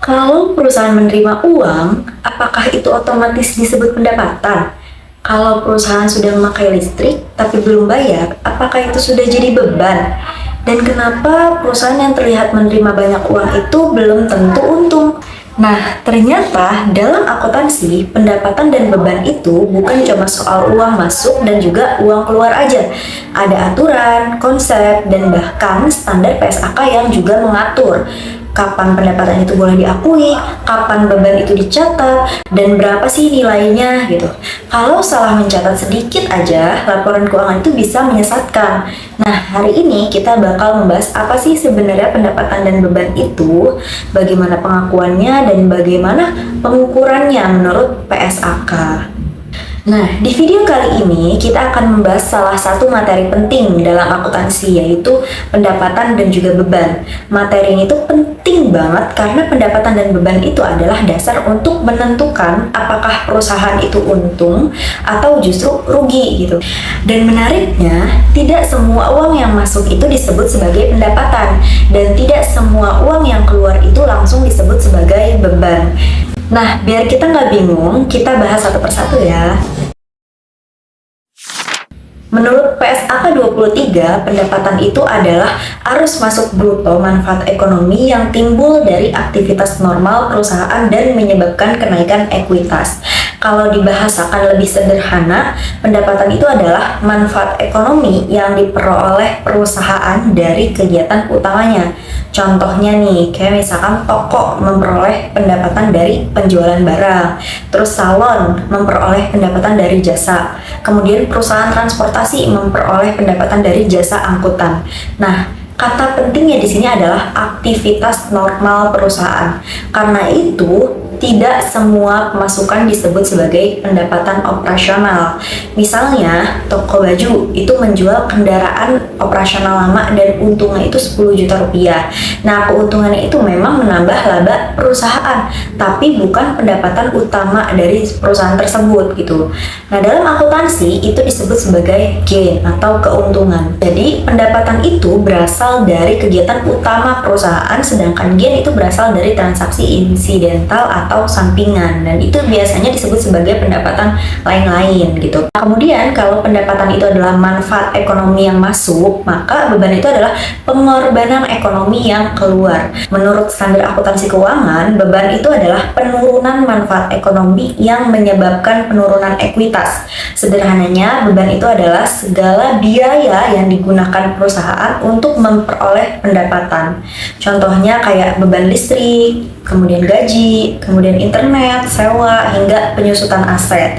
Kalau perusahaan menerima uang, apakah itu otomatis disebut pendapatan? Kalau perusahaan sudah memakai listrik tapi belum bayar, apakah itu sudah jadi beban? Dan kenapa perusahaan yang terlihat menerima banyak uang itu belum tentu untung? Nah, ternyata dalam akuntansi, pendapatan dan beban itu bukan cuma soal uang masuk dan juga uang keluar aja. Ada aturan, konsep, dan bahkan standar PSAK yang juga mengatur kapan pendapatan itu boleh diakui, kapan beban itu dicatat, dan berapa sih nilainya gitu. Kalau salah mencatat sedikit aja, laporan keuangan itu bisa menyesatkan. Nah, hari ini kita bakal membahas apa sih sebenarnya pendapatan dan beban itu, bagaimana pengakuannya, dan bagaimana pengukurannya menurut PSAK. Nah, di video kali ini kita akan membahas salah satu materi penting dalam akuntansi, yaitu pendapatan dan juga beban. Materi ini tuh penting banget karena pendapatan dan beban itu adalah dasar untuk menentukan apakah perusahaan itu untung atau justru rugi gitu. Dan menariknya, tidak semua uang yang masuk itu disebut sebagai pendapatan dan tidak semua uang yang keluar itu langsung disebut sebagai beban. Nah, biar kita nggak bingung, kita bahas satu persatu ya. Menurut PSAK 23, pendapatan itu adalah arus masuk bruto manfaat ekonomi yang timbul dari aktivitas normal perusahaan dan menyebabkan kenaikan ekuitas. Kalau dibahasakan lebih sederhana, pendapatan itu adalah manfaat ekonomi yang diperoleh perusahaan dari kegiatan utamanya. Contohnya nih, kayak misalkan toko memperoleh pendapatan dari penjualan barang, terus salon memperoleh pendapatan dari jasa, kemudian perusahaan transportasi memperoleh pendapatan dari jasa angkutan. Nah, kata pentingnya di sini adalah aktivitas normal perusahaan. Karena itu, tidak semua pemasukan disebut sebagai pendapatan operasional. Misalnya, toko baju itu menjual kendaraan operasional lama dan untungnya itu 10 juta rupiah. Nah, keuntungannya itu memang menambah laba perusahaan, tapi bukan pendapatan utama dari perusahaan tersebut gitu. Nah, dalam akuntansi itu disebut sebagai gain atau keuntungan. Jadi, pendapatan itu berasal dari kegiatan utama perusahaan, sedangkan gain itu berasal dari transaksi insidental atau sampingan, dan itu biasanya disebut sebagai pendapatan lain-lain gitu. Nah, kemudian kalau pendapatan itu adalah manfaat ekonomi yang masuk, maka beban itu adalah pengorbanan ekonomi yang keluar. Menurut standar akuntansi keuangan, beban itu adalah penurunan manfaat ekonomi yang menyebabkan penurunan ekuitas. Sederhananya, beban itu adalah segala biaya yang digunakan perusahaan untuk memperoleh pendapatan. Contohnya kayak beban listrik, kemudian gaji, kemudian internet, sewa, hingga penyusutan aset.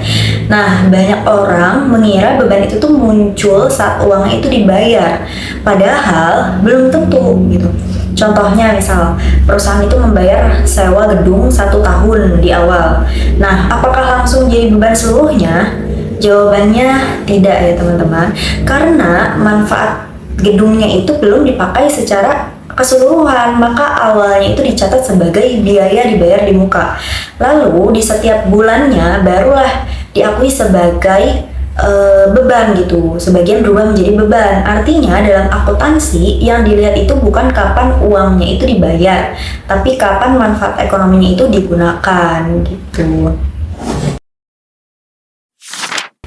Nah, banyak orang mengira beban itu tuh muncul saat uangnya itu dibayar, padahal belum tentu gitu. Contohnya misal, perusahaan itu membayar sewa gedung 1 tahun di awal. Nah, apakah langsung jadi beban seluruhnya? Jawabannya tidak ya teman-teman, karena manfaat gedungnya itu belum dipakai secara keseluruhan, maka awalnya itu dicatat sebagai biaya dibayar di muka. Lalu di setiap bulannya barulah diakui sebagai beban gitu. Sebagian berubah menjadi beban. Artinya dalam akuntansi yang dilihat itu bukan kapan uangnya itu dibayar, tapi kapan manfaat ekonominya itu digunakan gitu.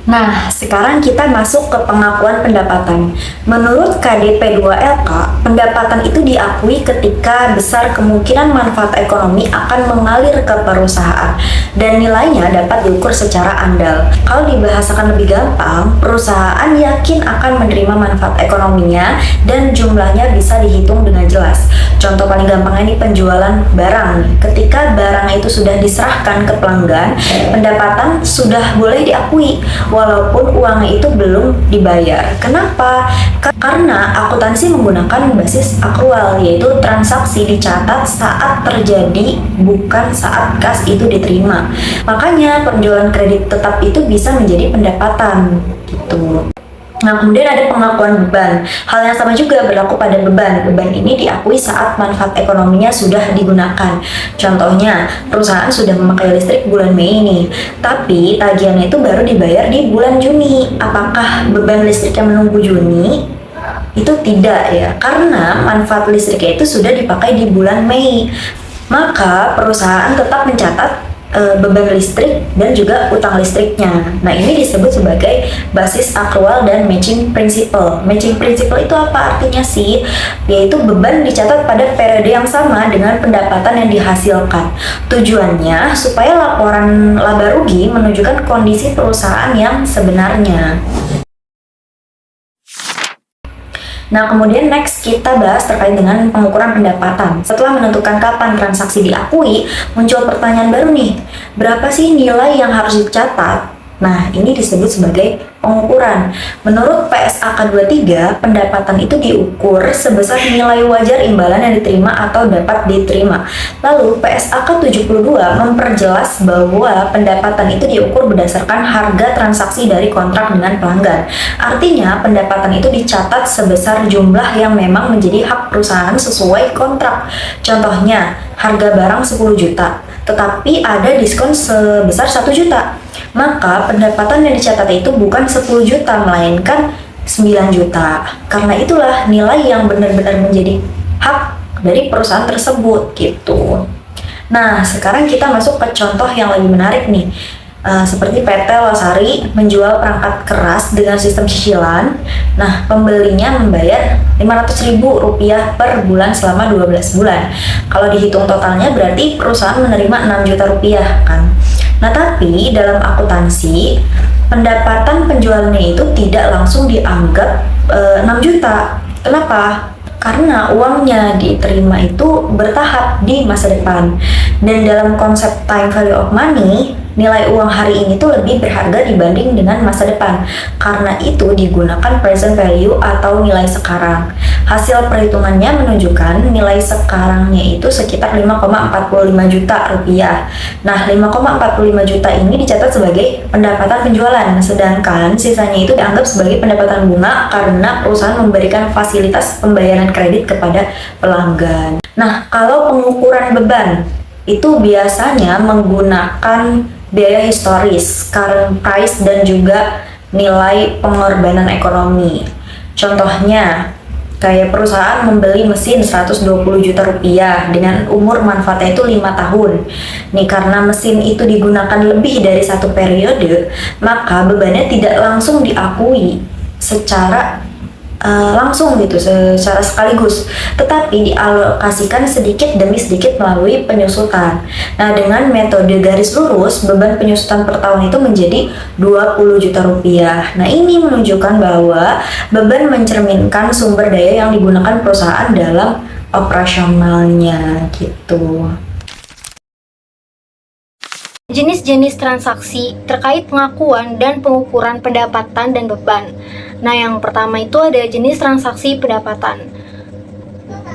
Nah, sekarang kita masuk ke pengakuan pendapatan. Menurut KDP 2LK, pendapatan itu diakui ketika besar kemungkinan manfaat ekonomi akan mengalir ke perusahaan dan nilainya dapat diukur secara andal. Kalau dibahasakan lebih gampang, perusahaan yakin akan menerima manfaat ekonominya dan jumlahnya bisa dihitung dengan jelas. Contoh paling gampangnya ini penjualan barang. Ketika barang itu sudah diserahkan ke pelanggan, pendapatan sudah boleh diakui walaupun uangnya itu belum dibayar. Kenapa? Karena akuntansi menggunakan basis akrual, yaitu transaksi dicatat saat terjadi, bukan saat kas itu diterima. Makanya penjualan kredit tetap itu bisa menjadi pendapatan gitu. Nah, kemudian ada pengakuan beban. Hal yang sama juga berlaku pada beban. Beban ini diakui saat manfaat ekonominya sudah digunakan. Contohnya, perusahaan sudah memakai listrik bulan Mei nih, tapi tagihannya itu baru dibayar di bulan Juni. Apakah beban listriknya menunggu Juni? Itu tidak ya, karena manfaat listriknya itu sudah dipakai di bulan Mei. maka perusahaan tetap mencatat beban listrik dan juga utang listriknya. Nah, ini disebut sebagai basis akrual dan matching principle. Matching principle itu apa artinya sih? Yaitu beban dicatat pada periode yang sama dengan pendapatan yang dihasilkan. Tujuannya supaya laporan laba rugi menunjukkan kondisi perusahaan yang sebenarnya. Nah, kemudian next kita bahas terkait dengan pengukuran pendapatan. Setelah menentukan kapan transaksi diakui, muncul pertanyaan baru nih. Berapa sih nilai yang harus dicatat? Nah, ini disebut sebagai pengukuran. Menurut PSAK 23, pendapatan itu diukur sebesar nilai wajar imbalan yang diterima atau dapat diterima. Lalu, PSAK 72 memperjelas bahwa pendapatan itu diukur berdasarkan harga transaksi dari kontrak dengan pelanggan. Artinya, pendapatan itu dicatat sebesar jumlah yang memang menjadi hak perusahaan sesuai kontrak. Contohnya, harga barang 10 juta, tetapi ada diskon sebesar 1 juta. Maka pendapatan yang dicatat itu bukan 10 juta, melainkan 9 juta. Karena itulah nilai yang benar-benar menjadi hak dari perusahaan tersebut gitu. Nah, sekarang kita masuk ke contoh yang lebih menarik nih. Seperti PT Losari menjual perangkat keras dengan sistem cicilan. Nah, pembelinya membayar Rp500.000 per bulan selama 12 bulan. Kalau dihitung totalnya berarti perusahaan menerima Rp6 juta kan. Nah, tapi dalam akuntansi pendapatan penjualannya itu tidak langsung dianggap 6 juta. Kenapa? Karena uangnya diterima itu bertahap di masa depan. Dan dalam konsep time value of money, nilai uang hari ini tuh lebih berharga dibanding dengan masa depan. Karena itu digunakan present value atau nilai sekarang. Hasil perhitungannya menunjukkan nilai sekarangnya itu sekitar Rp5,45 juta. Nah, Rp5,45 juta ini dicatat sebagai pendapatan penjualan, sedangkan sisanya itu dianggap sebagai pendapatan bunga karena perusahaan memberikan fasilitas pembayaran kredit kepada pelanggan. Nah, kalau pengukuran beban itu biasanya menggunakan biaya historis, current price, dan juga nilai pengorbanan ekonomi. Contohnya, kayak perusahaan membeli mesin Rp120 juta dengan umur manfaatnya itu 5 tahun. Nih, karena mesin itu digunakan lebih dari satu periode, maka bebannya tidak langsung diakui secara langsung gitu, secara sekaligus, tetapi dialokasikan sedikit demi sedikit melalui penyusutan. Nah, dengan metode garis lurus, beban penyusutan per tahun itu menjadi Rp20 juta. Nah, ini menunjukkan bahwa beban mencerminkan sumber daya yang digunakan perusahaan dalam operasionalnya gitu. Jenis-jenis transaksi terkait pengakuan dan pengukuran pendapatan dan beban. Nah, yang pertama itu ada jenis transaksi pendapatan.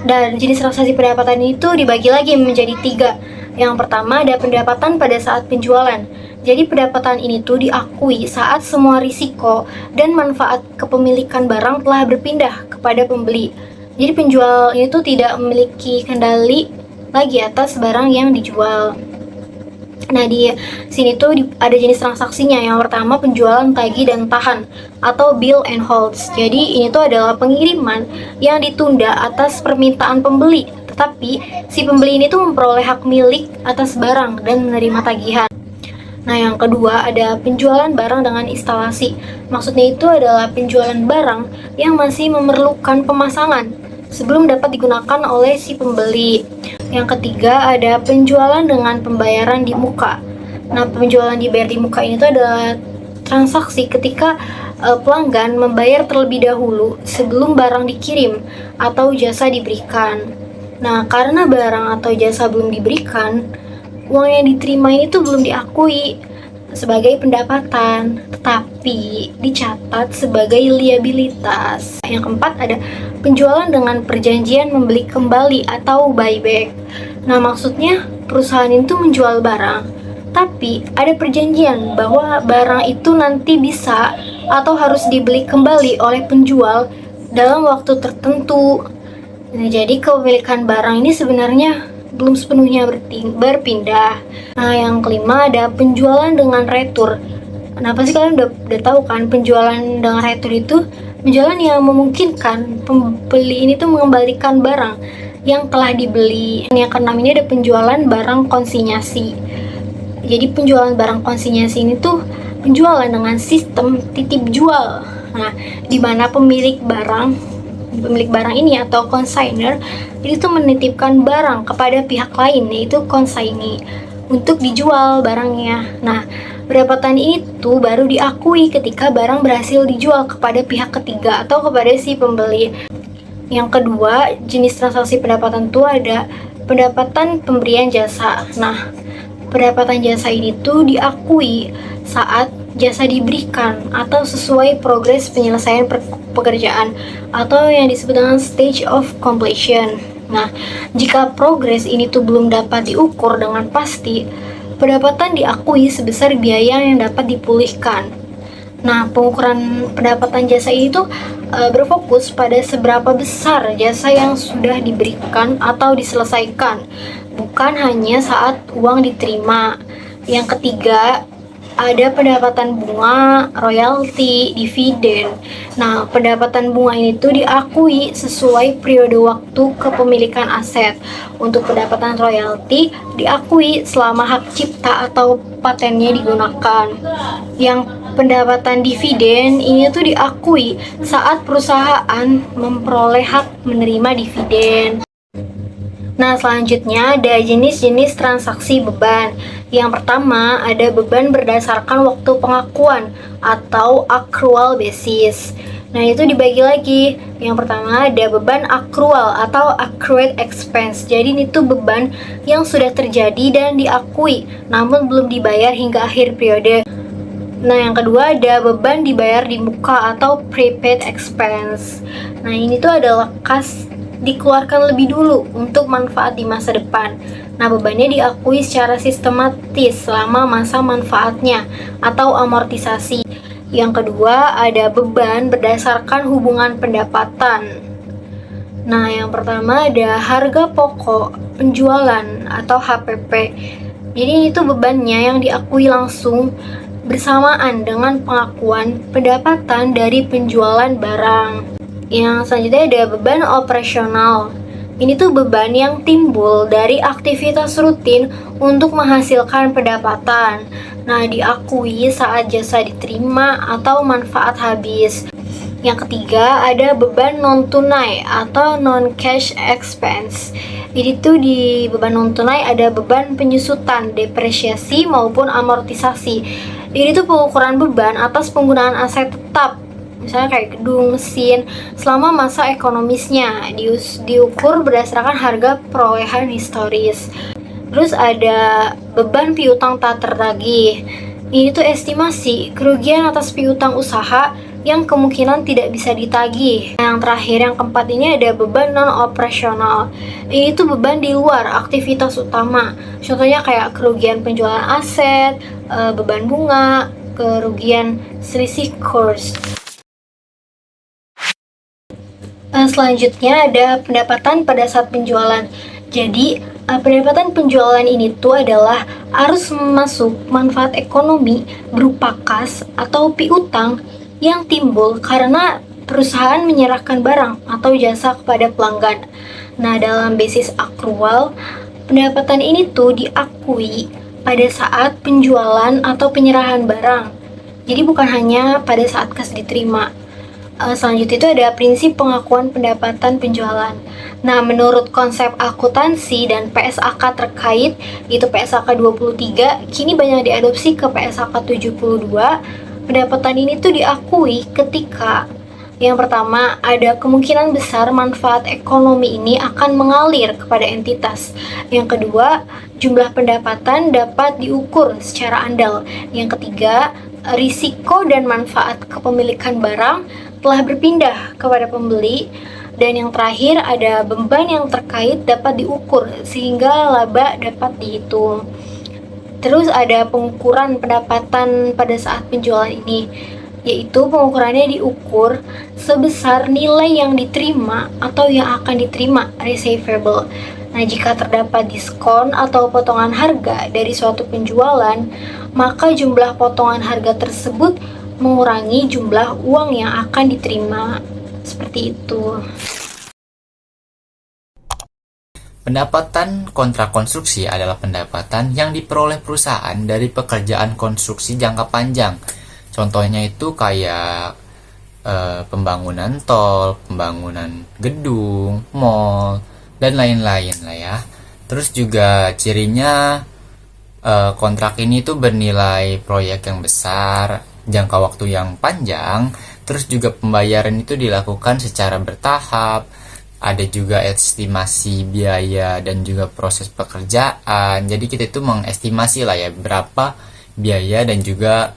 Dan jenis transaksi pendapatan itu dibagi lagi menjadi 3. Yang pertama ada pendapatan pada saat penjualan. Jadi pendapatan ini tuh diakui saat semua risiko dan manfaat kepemilikan barang telah berpindah kepada pembeli. Jadi penjual itu tidak memiliki kendali lagi atas barang yang dijual. Nah, di sini tuh ada jenis transaksinya. Yang pertama penjualan tagih dan tahan atau bill and holds. Jadi ini tuh adalah pengiriman yang ditunda atas permintaan pembeli, tetapi si pembeli ini tuh memperoleh hak milik atas barang dan menerima tagihan. Nah, yang kedua ada penjualan barang dengan instalasi. Maksudnya itu adalah penjualan barang yang masih memerlukan pemasangan sebelum dapat digunakan oleh si pembeli. Yang ketiga ada penjualan dengan pembayaran di muka. Nah, penjualan dibayar di muka ini tuh adalah transaksi ketika pelanggan membayar terlebih dahulu sebelum barang dikirim atau jasa diberikan. Nah, karena barang atau jasa belum diberikan, uang yang diterima ini tuh belum diakui sebagai pendapatan, tetapi dicatat sebagai liabilitas. Yang keempat ada penjualan dengan perjanjian membeli kembali atau buyback. Nah, maksudnya perusahaan itu menjual barang, tapi ada perjanjian bahwa barang itu nanti bisa atau harus dibeli kembali oleh penjual dalam waktu tertentu. Nah, jadi kepemilikan barang ini sebenarnya belum sepenuhnya berpindah. Nah, yang kelima ada penjualan dengan retur. Nah, pasti kalian udah tahu kan, penjualan dengan retur itu penjualan yang memungkinkan pembeli ini tuh mengembalikan barang yang telah dibeli. Yang keenam ini ada penjualan barang konsinyasi. Jadi penjualan barang konsinyasi ini tuh penjualan dengan sistem titip jual. Nah, di mana pemilik barang ini atau consignor itu menitipkan barang kepada pihak lain, yaitu consignee, untuk dijual barangnya. Nah, pendapatan itu baru diakui ketika barang berhasil dijual kepada pihak ketiga atau kepada si pembeli. Yang kedua, jenis transaksi pendapatan itu ada pendapatan pemberian jasa. Nah, pendapatan jasa ini tuh diakui saat jasa diberikan atau sesuai progres penyelesaian pekerjaan atau yang disebut dengan stage of completion. Nah, jika progres ini tuh belum dapat diukur dengan pasti, pendapatan diakui sebesar biaya yang dapat dipulihkan. Nah, pengukuran pendapatan jasa ini tuh berfokus pada seberapa besar jasa yang sudah diberikan atau diselesaikan, bukan hanya saat uang diterima. Yang ketiga, ada pendapatan bunga, royalti, dividen. Nah, pendapatan bunga ini tuh diakui sesuai periode waktu kepemilikan aset. Untuk pendapatan royalti diakui selama hak cipta atau patennya digunakan. Yang pendapatan dividen ini tuh diakui saat perusahaan memperoleh hak menerima dividen. Nah, selanjutnya ada jenis-jenis transaksi beban. Yang pertama, ada beban berdasarkan waktu pengakuan atau accrual basis. Nah, itu dibagi lagi. Yang pertama ada beban accrual atau accrued expense. Jadi ini tuh beban yang sudah terjadi dan diakui, namun belum dibayar hingga akhir periode. Nah, yang kedua ada beban dibayar di muka atau prepaid expense. Nah, ini tuh adalah kas dikeluarkan lebih dulu untuk manfaat di masa depan. Nah, bebannya diakui secara sistematis selama masa manfaatnya atau amortisasi. Yang kedua, ada beban berdasarkan hubungan pendapatan. Nah, yang pertama ada harga pokok penjualan atau HPP. Jadi itu bebannya yang diakui langsung bersamaan dengan pengakuan pendapatan dari penjualan barang. Yang selanjutnya ada beban operasional. Ini tuh beban yang timbul dari aktivitas rutin untuk menghasilkan pendapatan. Nah, diakui saat jasa diterima atau manfaat habis. Yang ketiga, ada beban non-tunai atau non-cash expense. Jadi tuh di beban non-tunai ada beban penyusutan, depresiasi maupun amortisasi. Ini tuh pengukuran beban atas penggunaan aset tetap, misalnya kayak gedung, mesin, selama masa ekonomisnya diukur berdasarkan harga perolehan historis. Terus ada beban piutang tak tertagih. Ini tuh estimasi kerugian atas piutang usaha yang kemungkinan tidak bisa ditagih. Yang terakhir, yang keempat ini ada beban non-operasional. Ini tuh beban di luar aktivitas utama. Contohnya kayak kerugian penjualan aset, beban bunga, kerugian selisih kurs. Selanjutnya ada pendapatan pada saat penjualan. Jadi, pendapatan penjualan ini tuh adalah arus masuk manfaat ekonomi berupa kas atau piutang yang timbul karena perusahaan menyerahkan barang atau jasa kepada pelanggan. Nah, dalam basis accrual, pendapatan ini tuh diakui pada saat penjualan atau penyerahan barang. Jadi bukan hanya pada saat kas diterima. Selanjutnya itu ada prinsip pengakuan pendapatan penjualan. Nah, menurut konsep akuntansi dan PSAK terkait, yaitu PSAK 23, kini banyak diadopsi ke PSAK 72. Pendapatan ini tuh diakui ketika yang pertama, ada kemungkinan besar manfaat ekonomi ini akan mengalir kepada entitas. Yang kedua, jumlah pendapatan dapat diukur secara andal. Yang ketiga, risiko dan manfaat kepemilikan barang telah berpindah kepada pembeli. Dan yang terakhir, ada beban yang terkait dapat diukur sehingga laba dapat dihitung. Terus ada pengukuran pendapatan pada saat penjualan ini, yaitu pengukurannya diukur sebesar nilai yang diterima atau yang akan diterima, receivable. Nah, jika terdapat diskon atau potongan harga dari suatu penjualan, maka jumlah potongan harga tersebut mengurangi jumlah uang yang akan diterima. Seperti itu. Pendapatan kontrak konstruksi adalah pendapatan yang diperoleh perusahaan dari pekerjaan konstruksi jangka panjang. Contohnya itu kayak pembangunan tol, pembangunan gedung, mall, dan lain-lain lah ya. Terus juga cirinya kontrak ini tuh bernilai proyek yang besar, jangka waktu yang panjang, terus juga pembayaran itu dilakukan secara bertahap, ada juga estimasi biaya dan juga proses pekerjaan. Jadi kita itu mengestimasi lah ya berapa biaya dan juga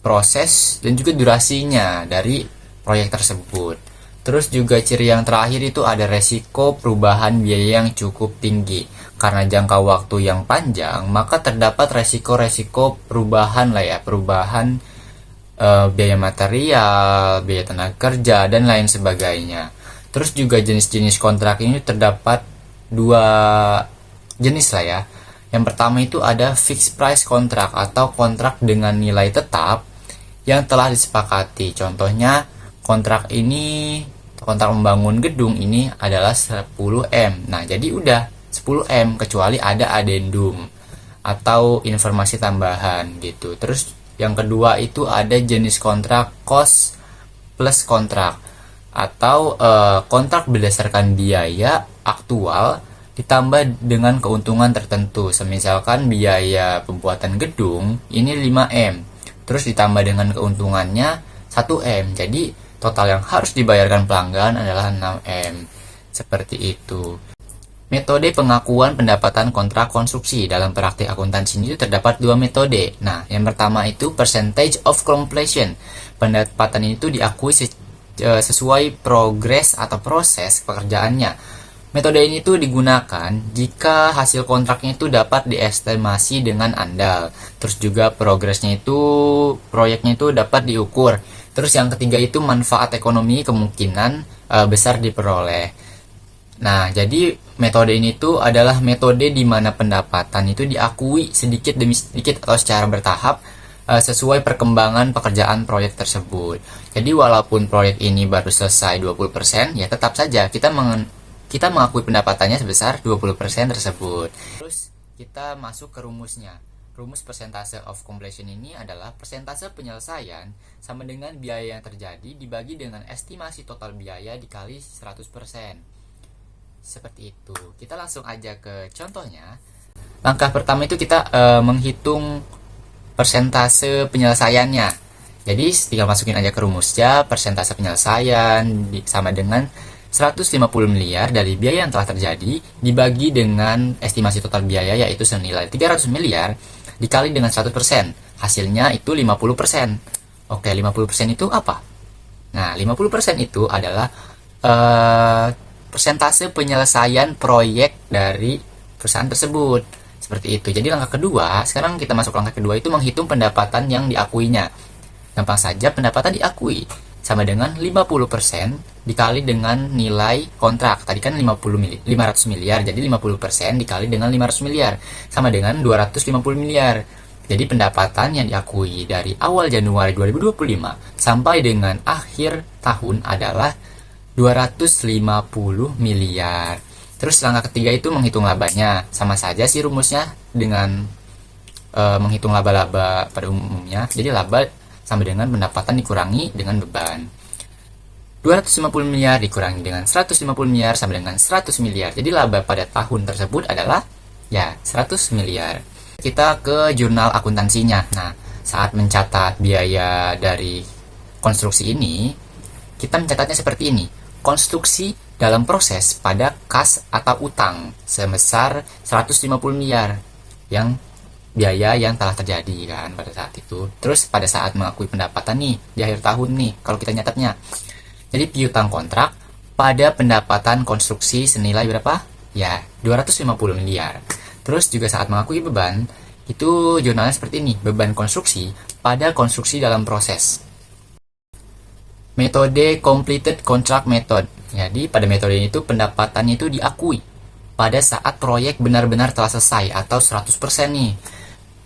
proses dan juga durasinya dari proyek tersebut. Terus juga ciri yang terakhir itu ada resiko perubahan biaya yang cukup tinggi. Karena jangka waktu yang panjang, maka terdapat resiko-resiko perubahan lah ya, perubahan biaya material, biaya tenaga kerja, dan lain sebagainya. Terus juga jenis-jenis kontrak ini terdapat dua jenis lah ya. Yang pertama itu ada fixed price kontrak atau kontrak dengan nilai tetap yang telah disepakati. Contohnya kontrak membangun gedung ini adalah 10M. Nah, jadi udah 10M kecuali ada adendum atau informasi tambahan gitu. Terus yang kedua itu ada jenis kontrak cost plus kontrak atau kontrak berdasarkan biaya aktual ditambah dengan keuntungan tertentu. Semisalkan biaya pembuatan gedung ini 5M, terus ditambah dengan keuntungannya 1M. Jadi total yang harus dibayarkan pelanggan adalah 6M. Seperti itu. Metode pengakuan pendapatan kontrak konstruksi dalam praktik akuntansi ini terdapat dua metode. Nah, yang pertama itu percentage of completion. Pendapatan itu diakui sesuai progres atau proses pekerjaannya. Metode ini tuh digunakan jika hasil kontraknya itu dapat diestimasi dengan andal. Terus juga progresnya itu, proyeknya itu dapat diukur. Terus yang ketiga itu manfaat ekonomi kemungkinan besar diperoleh. Nah, jadi metode ini tuh adalah metode di mana pendapatan itu diakui sedikit demi sedikit atau secara bertahap sesuai perkembangan pekerjaan proyek tersebut. Jadi walaupun proyek ini baru selesai 20%, ya tetap saja kita mengakui pendapatannya sebesar 20% tersebut. Terus kita masuk ke rumusnya. Rumus persentase of completion ini adalah persentase penyelesaian sama dengan biaya yang terjadi dibagi dengan estimasi total biaya dikali 100%. Seperti itu. Kita langsung aja ke contohnya. Langkah pertama itu kita menghitung persentase penyelesaiannya. Jadi tinggal masukin aja ke rumusnya, persentase penyelesaian sama dengan 150 miliar dari biaya yang telah terjadi dibagi dengan estimasi total biaya yaitu senilai 300 miliar dikali dengan 100%. Hasilnya itu 50%. Oke, 50% itu apa? Nah, 50% itu adalah persentase penyelesaian proyek dari perusahaan tersebut. Seperti itu. Jadi langkah kedua, sekarang kita masuk langkah kedua itu menghitung pendapatan yang diakuinya. Gampang saja, pendapatan diakui sama dengan 50% dikali dengan nilai kontrak. Tadi kan 500 miliar, jadi 50% dikali dengan 500 miliar sama dengan 250 miliar. Jadi pendapatan yang diakui dari awal Januari 2025 sampai dengan akhir tahun adalah 250 miliar. Terus langkah ketiga itu menghitung labanya. Sama saja sih rumusnya dengan menghitung laba-laba pada umumnya. Jadi laba sama dengan pendapatan dikurangi dengan beban. 250 miliar dikurangi dengan 150 miliar sama dengan 100 miliar. Jadi laba pada tahun tersebut adalah ya 100 miliar. Kita ke jurnal akuntansinya. Nah, saat mencatat biaya dari konstruksi ini, kita mencatatnya seperti ini. Konstruksi dalam proses pada kas atau utang sebesar 150 miliar yang biaya yang telah terjadi kan pada saat itu. Terus pada saat mengakui pendapatan nih di akhir tahun nih kalau kita nyatatnya. Jadi piutang kontrak pada pendapatan konstruksi senilai berapa? Ya, 250 miliar. Terus juga saat mengakui beban itu jurnalnya seperti ini, beban konstruksi pada konstruksi dalam proses. Metode completed contract method. Jadi pada metode ini pendapatannya itu diakui pada saat proyek benar-benar telah selesai atau 100% nih.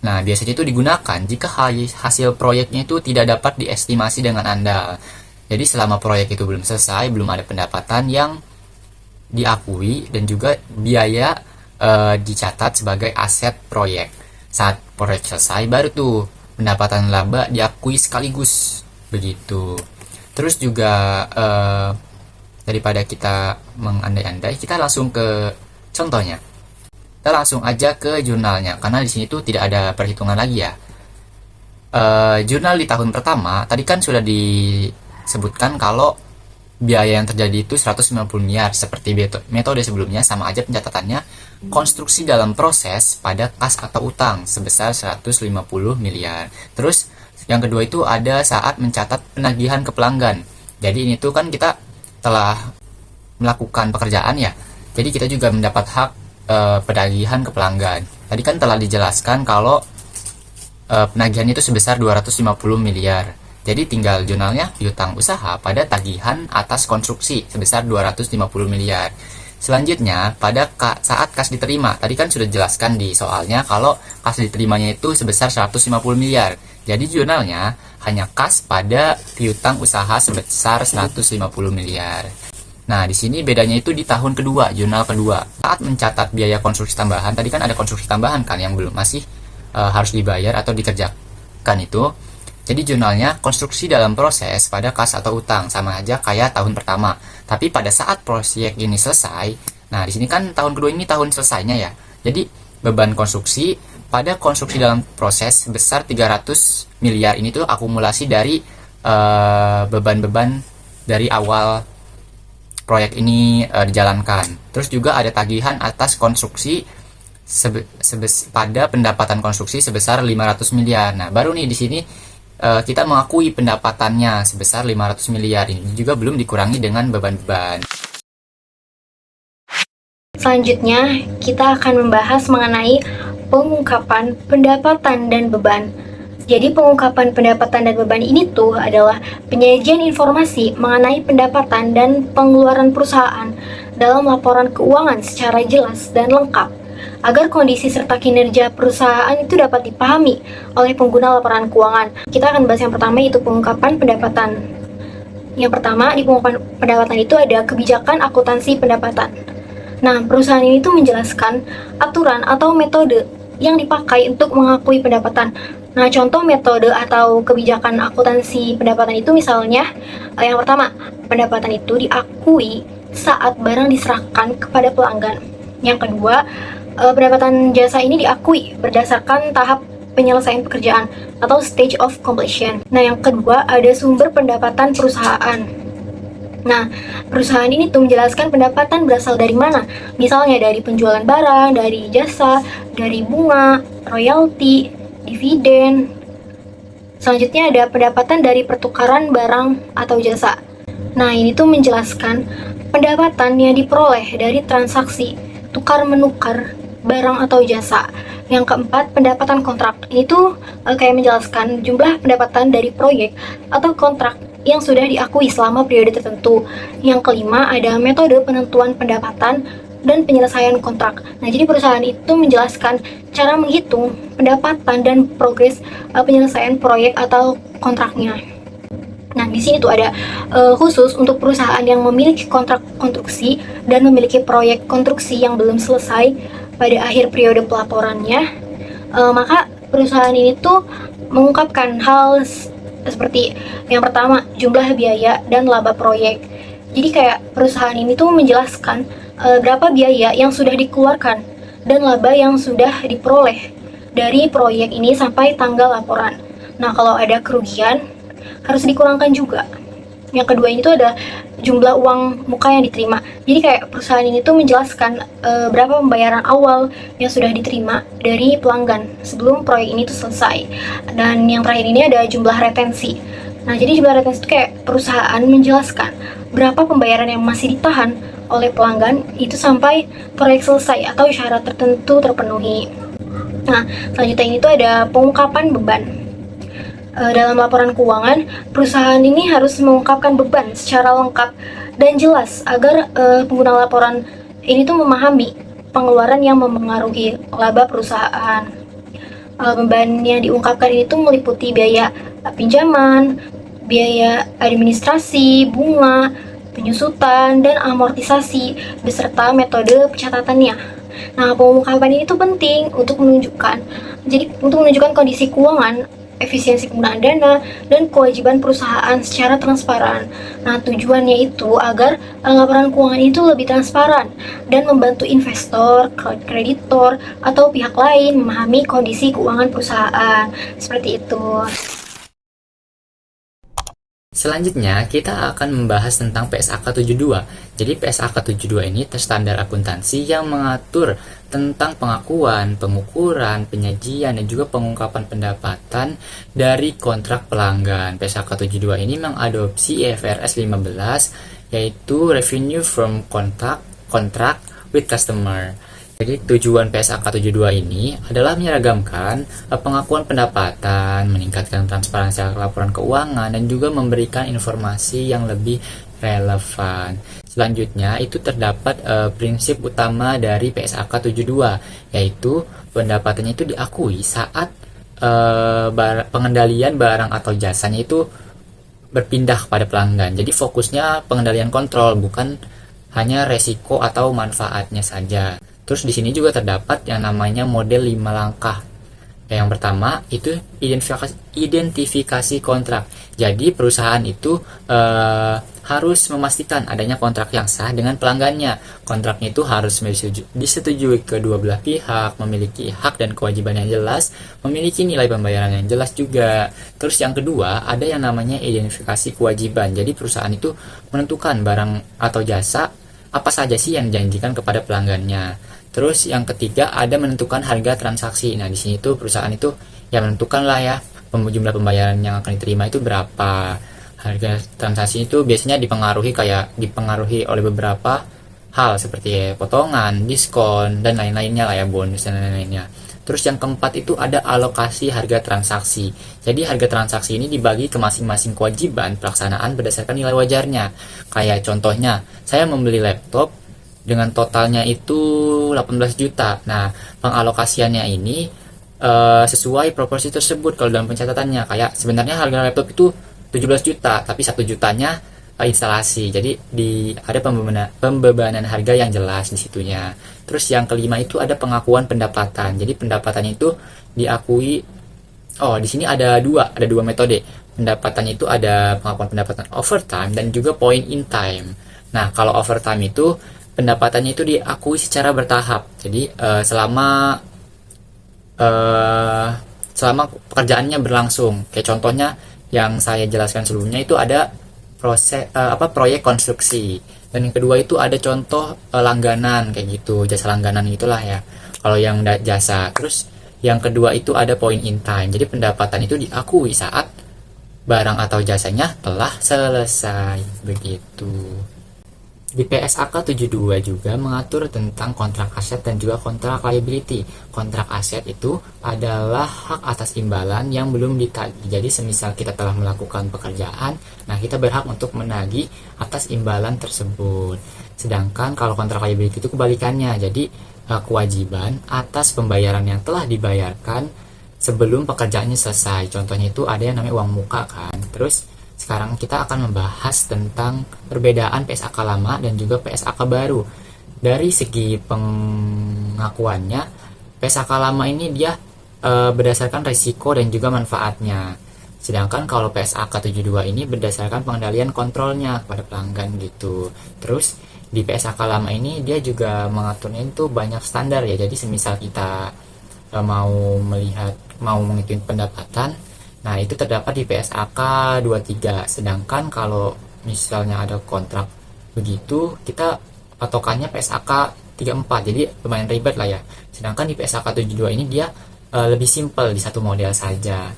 Nah, biasanya itu digunakan jika hasil proyeknya itu tidak dapat diestimasi dengan andal. Jadi selama proyek itu belum selesai, belum ada pendapatan yang diakui dan juga biaya dicatat sebagai aset proyek. Saat proyek selesai baru tuh pendapatan laba diakui sekaligus begitu. Terus juga daripada kita mengandai-andai, kita langsung ke contohnya. Kita langsung aja ke jurnalnya karena di sini tuh tidak ada perhitungan lagi ya. Jurnal di tahun pertama tadi kan sudah disebutkan kalau biaya yang terjadi itu 190 miliar seperti metode sebelumnya, sama aja pencatatannya konstruksi dalam proses pada kas atau utang sebesar 150 miliar. Terus yang kedua itu ada saat mencatat penagihan ke pelanggan. Jadi ini tuh kan kita telah melakukan pekerjaan ya, jadi kita juga mendapat hak penagihan ke pelanggan. Tadi kan telah dijelaskan kalau penagihan itu sebesar 250 miliar. Jadi tinggal jurnalnya piutang usaha pada tagihan atas konstruksi sebesar 250 miliar. Selanjutnya pada saat kas diterima, tadi kan sudah jelaskan di soalnya kalau kas diterimanya itu sebesar 150 miliar. Jadi jurnalnya hanya kas pada piutang usaha sebesar 150 miliar. Nah, di sini bedanya itu di tahun kedua, jurnal kedua. Saat mencatat biaya konstruksi tambahan, tadi kan ada konstruksi tambahan kan yang belum masih harus dibayar atau dikerjakan itu. Jadi jurnalnya konstruksi dalam proses pada kas atau utang, sama aja kayak tahun pertama. Tapi pada saat proyek ini selesai, nah di sini kan tahun kedua ini tahun selesainya ya. Jadi beban konstruksi pada konstruksi dalam proses sebesar 300 miliar ini tuh akumulasi dari beban-beban dari awal proyek ini dijalankan. Terus juga ada tagihan atas konstruksi pada pendapatan konstruksi sebesar 500 miliar. Nah, baru nih di sini kita mengakui pendapatannya sebesar 500 miliar. Ini juga belum dikurangi dengan beban-beban. Selanjutnya, kita akan membahas mengenai pengungkapan pendapatan dan beban. Jadi pengungkapan pendapatan dan beban ini tuh adalah penyajian informasi mengenai pendapatan dan pengeluaran perusahaan dalam laporan keuangan secara jelas dan lengkap, agar kondisi serta kinerja perusahaan itu dapat dipahami oleh pengguna laporan keuangan. Kita akan bahas yang pertama, yaitu pengungkapan pendapatan. Yang pertama, di pengungkapan pendapatan itu ada kebijakan akuntansi pendapatan. Nah, perusahaan ini tuh menjelaskan aturan atau metode yang dipakai untuk mengakui pendapatan. Nah, contoh metode atau kebijakan akuntansi pendapatan itu misalnya, yang pertama, pendapatan itu diakui saat barang diserahkan kepada pelanggan. Yang kedua, pendapatan jasa ini diakui berdasarkan tahap penyelesaian pekerjaan atau stage of completion. Nah, yang kedua ada sumber pendapatan perusahaan. Nah, perusahaan ini tuh menjelaskan pendapatan berasal dari mana. Misalnya dari penjualan barang, dari jasa, dari bunga, royalti, dividen. Selanjutnya ada pendapatan dari pertukaran barang atau jasa. Nah, ini tuh menjelaskan pendapatan yang diperoleh dari transaksi tukar-menukar barang atau jasa. Yang keempat, pendapatan kontrak. Ini tuh kayak menjelaskan jumlah pendapatan dari proyek atau kontrak yang sudah diakui selama periode tertentu. Yang kelima, ada metode penentuan pendapatan dan penyelesaian kontrak. Nah, jadi perusahaan itu menjelaskan cara menghitung pendapatan dan progres penyelesaian proyek atau kontraknya. Nah, di sini tuh ada khusus untuk perusahaan yang memiliki kontrak konstruksi dan memiliki proyek konstruksi yang belum selesai pada akhir periode pelaporannya, maka perusahaan ini tuh mengungkapkan hal seperti yang pertama, jumlah biaya dan laba proyek. Jadi kayak perusahaan ini tuh menjelaskan berapa biaya yang sudah dikeluarkan dan laba yang sudah diperoleh dari proyek ini sampai tanggal laporan. Nah, kalau ada kerugian harus dikurangkan juga. Yang kedua ini tuh ada jumlah uang muka yang diterima. Jadi kayak perusahaan ini tuh menjelaskan berapa pembayaran awal yang sudah diterima dari pelanggan sebelum proyek ini tuh selesai. Dan yang terakhir ini ada jumlah retensi. Nah, jadi jumlah retensi itu kayak perusahaan menjelaskan berapa pembayaran yang masih ditahan oleh pelanggan itu sampai proyek selesai atau syarat tertentu terpenuhi. Nah, selanjutnya ini tuh ada pengungkapan beban. Dalam laporan keuangan, perusahaan ini harus mengungkapkan beban secara lengkap dan jelas agar pengguna laporan ini tuh memahami pengeluaran yang mempengaruhi laba perusahaan. Beban yang diungkapkan ini tuh meliputi biaya pinjaman, biaya administrasi, bunga, penyusutan, dan amortisasi beserta metode pencatatannya. Nah, pengungkapan ini tuh penting untuk menunjukkan kondisi keuangan, efisiensi penggunaan dana, dan kewajiban perusahaan secara transparan. Nah, tujuannya itu agar laporan keuangan itu lebih transparan dan membantu investor, kreditor, atau pihak lain memahami kondisi keuangan perusahaan. Seperti itu. Selanjutnya, kita akan membahas tentang PSAK 72. Jadi PSAK 72 ini standar akuntansi yang mengatur tentang pengakuan, pengukuran, penyajian, dan juga pengungkapan pendapatan dari kontrak pelanggan. PSAK 72 ini mengadopsi IFRS 15, yaitu Revenue from Contract with Customer. Jadi tujuan PSAK 72 ini adalah menyeragamkan pengakuan pendapatan, meningkatkan transparansi laporan keuangan, dan juga memberikan informasi yang lebih relevan. Selanjutnya itu terdapat prinsip utama dari PSAK 72, yaitu pendapatannya itu diakui saat pengendalian barang atau jasanya itu berpindah kepada pelanggan. Jadi fokusnya pengendalian kontrol, bukan hanya resiko atau manfaatnya saja. Terus di sini juga terdapat yang namanya model 5 langkah. Yang pertama itu identifikasi kontrak. Jadi perusahaan itu harus memastikan adanya kontrak yang sah dengan pelanggannya. Kontraknya itu harus disetujui kedua belah pihak, memiliki hak dan kewajiban yang jelas, memiliki nilai pembayaran yang jelas juga. Terus yang kedua ada yang namanya identifikasi kewajiban. Jadi perusahaan itu menentukan barang atau jasa apa saja sih yang dijanjikan kepada pelanggannya. Terus yang ketiga ada menentukan harga transaksi. Nah di sini tuh perusahaan itu ya menentukan lah ya jumlah pembayaran yang akan diterima itu berapa. Harga transaksi itu biasanya dipengaruhi oleh beberapa hal seperti potongan, diskon, dan lain-lainnya lah ya, bonus dan lain-lainnya. Terus yang keempat itu ada alokasi harga transaksi. Jadi harga transaksi ini dibagi ke masing-masing kewajiban pelaksanaan berdasarkan nilai wajarnya. Kayak contohnya, saya membeli laptop dengan totalnya itu 18 juta. Nah, pengalokasiannya ini sesuai proporsi tersebut kalau dalam pencatatannya. Kayak sebenarnya harga laptop itu 17 juta, tapi 1 jutanya instalasi. Jadi ada pembebanan harga yang jelas di situnya. Terus yang kelima itu ada pengakuan pendapatan. Jadi pendapatannya itu diakui. Oh, di sini ada dua metode. Pendapatannya itu ada pengakuan pendapatan overtime dan juga point in time. Nah, kalau overtime itu pendapatannya itu diakui secara bertahap. Jadi selama pekerjaannya berlangsung. Kayak contohnya yang saya jelaskan sebelumnya itu ada proyek konstruksi, dan yang kedua itu ada contoh langganan kayak gitu, jasa langganan itulah ya kalau yang jasa. Terus yang kedua itu ada point in time. Jadi pendapatan itu diakui saat barang atau jasanya telah selesai begitu. Di PSAK 72 juga mengatur tentang kontrak aset dan juga kontrak liability. Kontrak aset itu adalah hak atas imbalan yang belum ditagih. Jadi semisal kita telah melakukan pekerjaan, nah kita berhak untuk menagih atas imbalan tersebut. Sedangkan kalau kontrak liability itu kebalikannya. Jadi kewajiban atas pembayaran yang telah dibayarkan sebelum pekerjaannya selesai. Contohnya itu ada yang namanya uang muka kan. Terus sekarang kita akan membahas tentang perbedaan PSAK lama dan juga PSAK baru. Dari segi pengakuannya, PSAK lama ini dia berdasarkan risiko dan juga manfaatnya. Sedangkan kalau PSAK 72 ini berdasarkan pengendalian kontrolnya kepada pelanggan gitu. Terus di PSAK lama ini dia juga mengaturnya itu banyak standar ya. Jadi semisal kita mau menghitung pendapatan, nah itu terdapat di PSAK 23. Sedangkan kalau misalnya ada kontrak begitu, kita patokannya PSAK 34. Jadi lumayan ribet lah ya. Sedangkan di PSAK 72 ini dia lebih simpel di satu model saja.